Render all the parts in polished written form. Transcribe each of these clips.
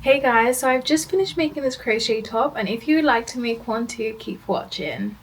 Hey guys, so I've just finished making this crochet top, and if you would like to make one too, keep watching.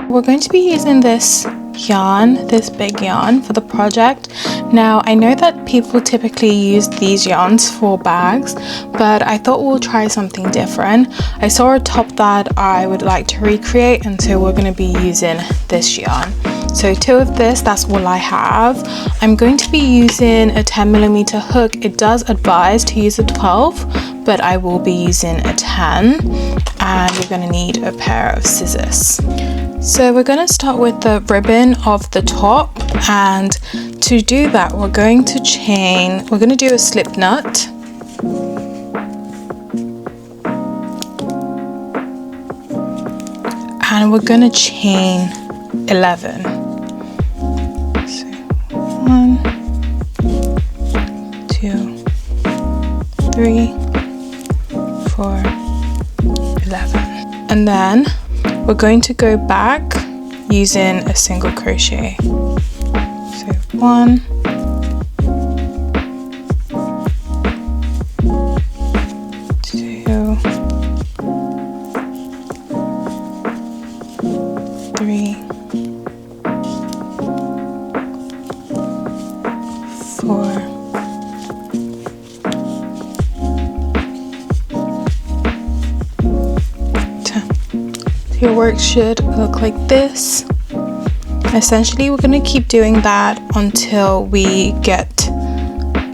We're going to be using this yarn, this big yarn for the project. Now I know that people typically use these yarns for bags, but I thought we'll try something different. I saw a top that I would like to recreate, and so we're going to be using this yarn. So 2 of this, that's all I have. I'm going to be using a 10mm hook. It does advise to use a 12, but I will be using a 10, and you're going to need a pair of scissors. So we're going to start with the ribbon of the top, and to do that we're going to do a slip knot. And we're going to chain 11. So 1, 2, 3, 4, 11. And then we're going to go back using a single crochet. So 1, 2, 3, 4, 10. Your work should look like this. Essentially, we're going to keep doing that until we get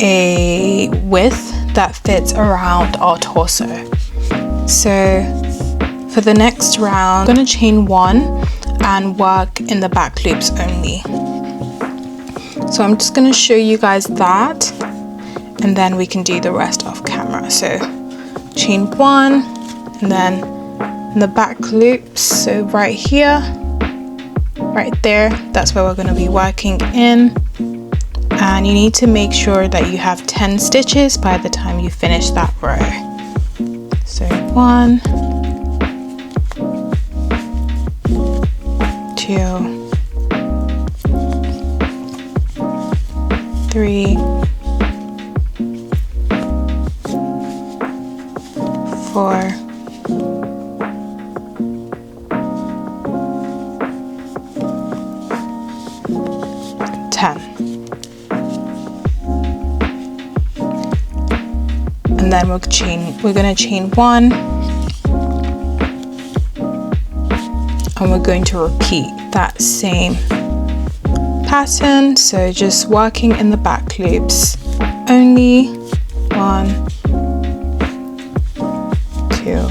a width that fits around our torso. So for the next round, I'm going to chain 1 and work in the back loops only. So I'm just going to show you guys that, and then we can do the rest off camera. So chain 1, and then in the back loops, so right here, right there, that's where we're going to be working in. And you need to make sure that you have 10 stitches by the time you finish that row. So 1, 2, 3, 4, 10. And then we're going to chain 1, and we're going to repeat that same pattern, so just working in the back loops only. 1, 2,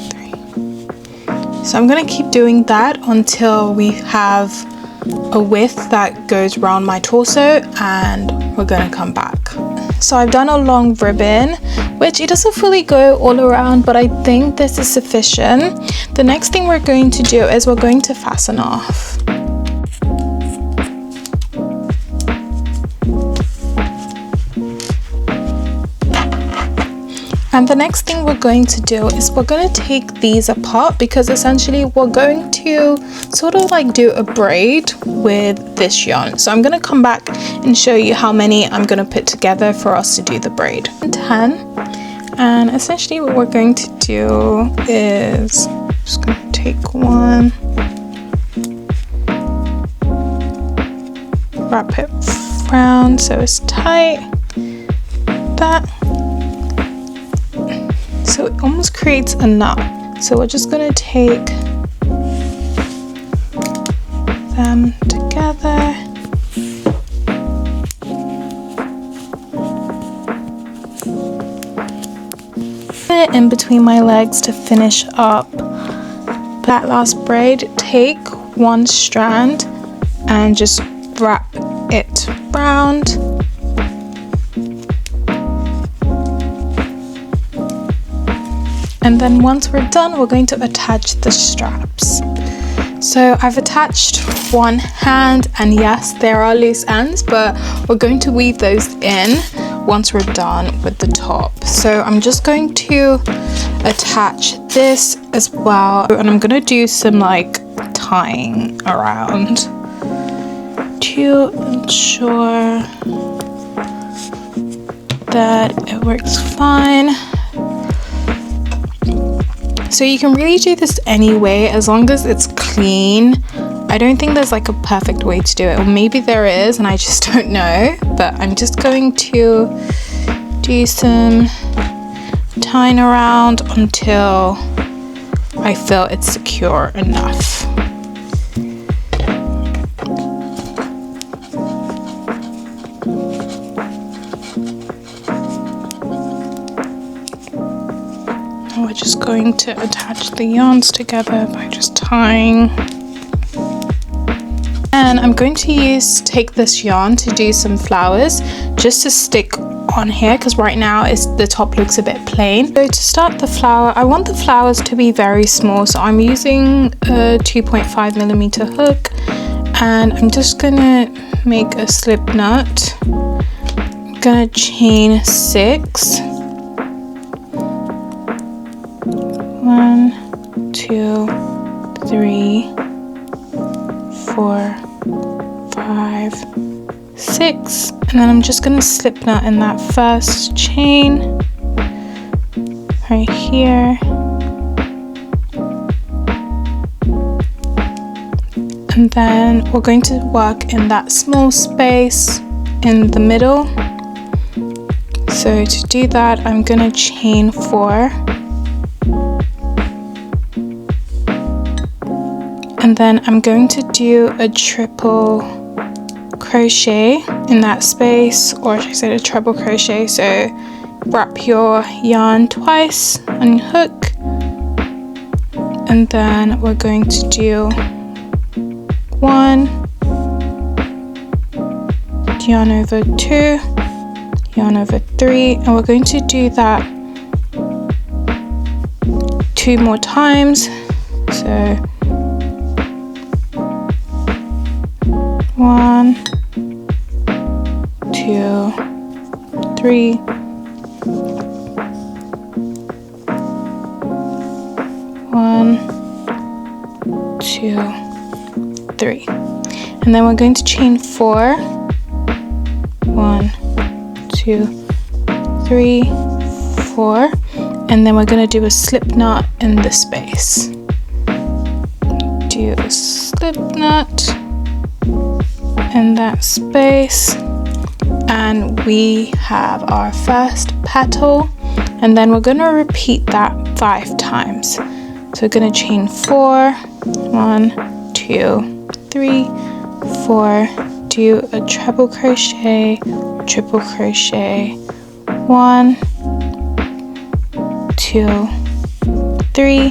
3. So I'm going to keep doing that until we have a width that goes around my torso, and we're going to come back. So I've done a long ribbon, which it doesn't fully go all around, but I think this is sufficient. The next thing we're going to do is we're going to fasten off. And the next thing we're going to do is we're going to take these apart, because essentially we're going to sort of like do a braid with this yarn. So I'm going to come back and show you how many I'm going to put together for us to do the braid. 10. And essentially what we're going to do is just going to take one, wrap it around so it's tight, that. So it almost creates a knot. So we're just going to take them together. Put it in between my legs to finish up that last braid. Take one strand and just wrap it round. And then once we're done, we're going to attach the straps. So I've attached one hand, and yes, there are loose ends, but we're going to weave those in once we're done with the top. So I'm just going to attach this as well, and I'm gonna do some like tying around to ensure that it works fine. So you can really do this anyway, as long as it's clean. I don't think there's like a perfect way to do it, or maybe there is and I just don't know, but I'm just going to do some tying around until I feel it's secure enough. We're just going to attach the yarns together by just tying. And I'm going to take this yarn to do some flowers just to stick on here, because right now the top looks a bit plain. So to start the flower, I want the flowers to be very small, so I'm using a 2.5mm hook, and I'm just gonna make a slip knot. I'm gonna chain 6. 1, 2, 3, 4, 5, 6, and then I'm just going to slip knot in that first chain right here, and then we're going to work in that small space in the middle. So to do that, I'm going to chain 4. And then I'm going to do a triple crochet in that space, or should I say a treble crochet. So wrap your yarn twice on your hook, and then we're going to do 1, yarn over 2, yarn over 3, and we're going to do that 2 more times. So 1, 2, 3, 1, 2, 3, and then we're going to chain 4. 1, 2, 3, 4, and then we're going to do a slip knot in the space. Do a slip knot in that space, and we have our first petal, and then we're going to repeat that 5 times. So we're going to chain 4, 1, 2, 3, 4, do a treble crochet, triple crochet, 1, 2, 3,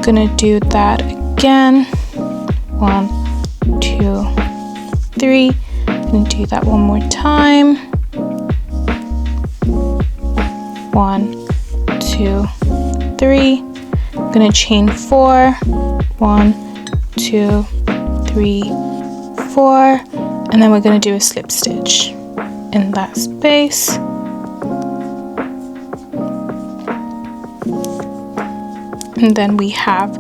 gonna do that again, 1, 2, 3, gonna do that one more time, 1, 2, 3, gonna chain 4, 1, 2, 3, 4, and then we're gonna do a slip stitch in that space. And then we have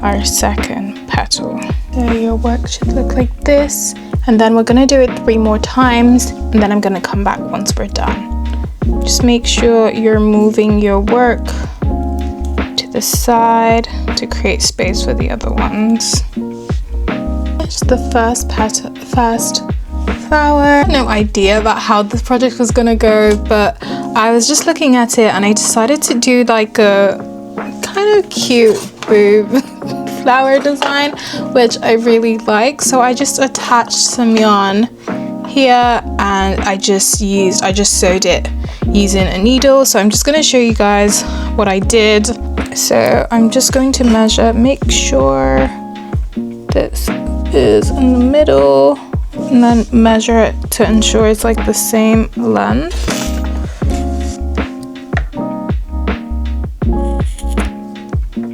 our second petal. So your work should look like this, and then we're gonna do it 3 more times, and then I'm gonna come back once we're done. Just make sure you're moving your work to the side to create space for the other ones. It's the first flower. No idea about how this project was gonna go, but I was just looking at it and I decided to do like a kind of cute boob flower design, which I really like. So I just attached some yarn here, and I just sewed it using a needle. So I'm just going to show you guys what I did. So I'm just going to measure, make sure this is in the middle, and then measure it to ensure it's like the same length.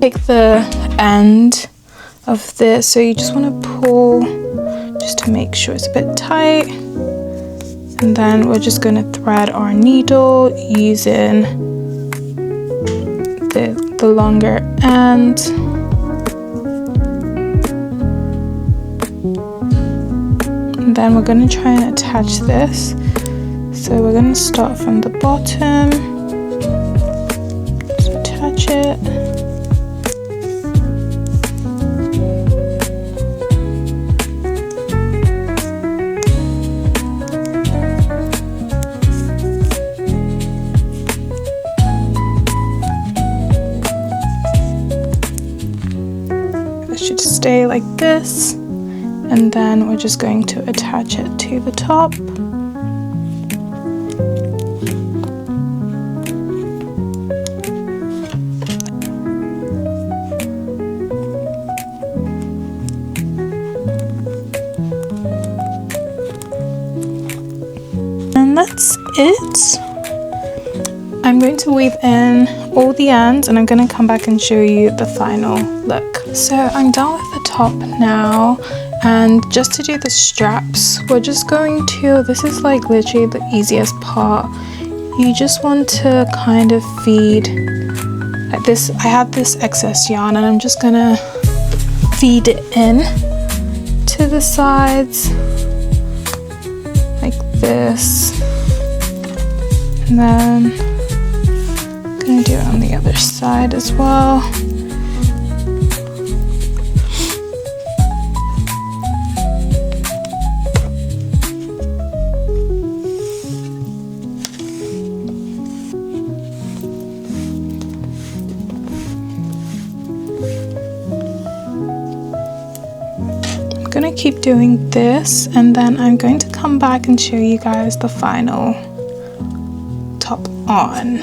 Take the end of this, so you just want to pull just to make sure it's a bit tight, And then we're just going to thread our needle using the longer end. And then we're going to try and attach this. So we're going to start from the bottom, just attach it. It should stay like this. And then we're just going to attach it to the top. And that's it. I'm going to weave in all the ends and I'm going to come back and show you the final look. So I'm done with the top now, and just to do the straps, we're just going to, this is like literally the easiest part. You just want to kind of feed like this. I have this excess yarn and I'm just gonna feed it in to the sides like this, and then I'm gonna do it on the other side as well. I'm gonna keep doing this, and then I'm going to come back and show you guys the final top on.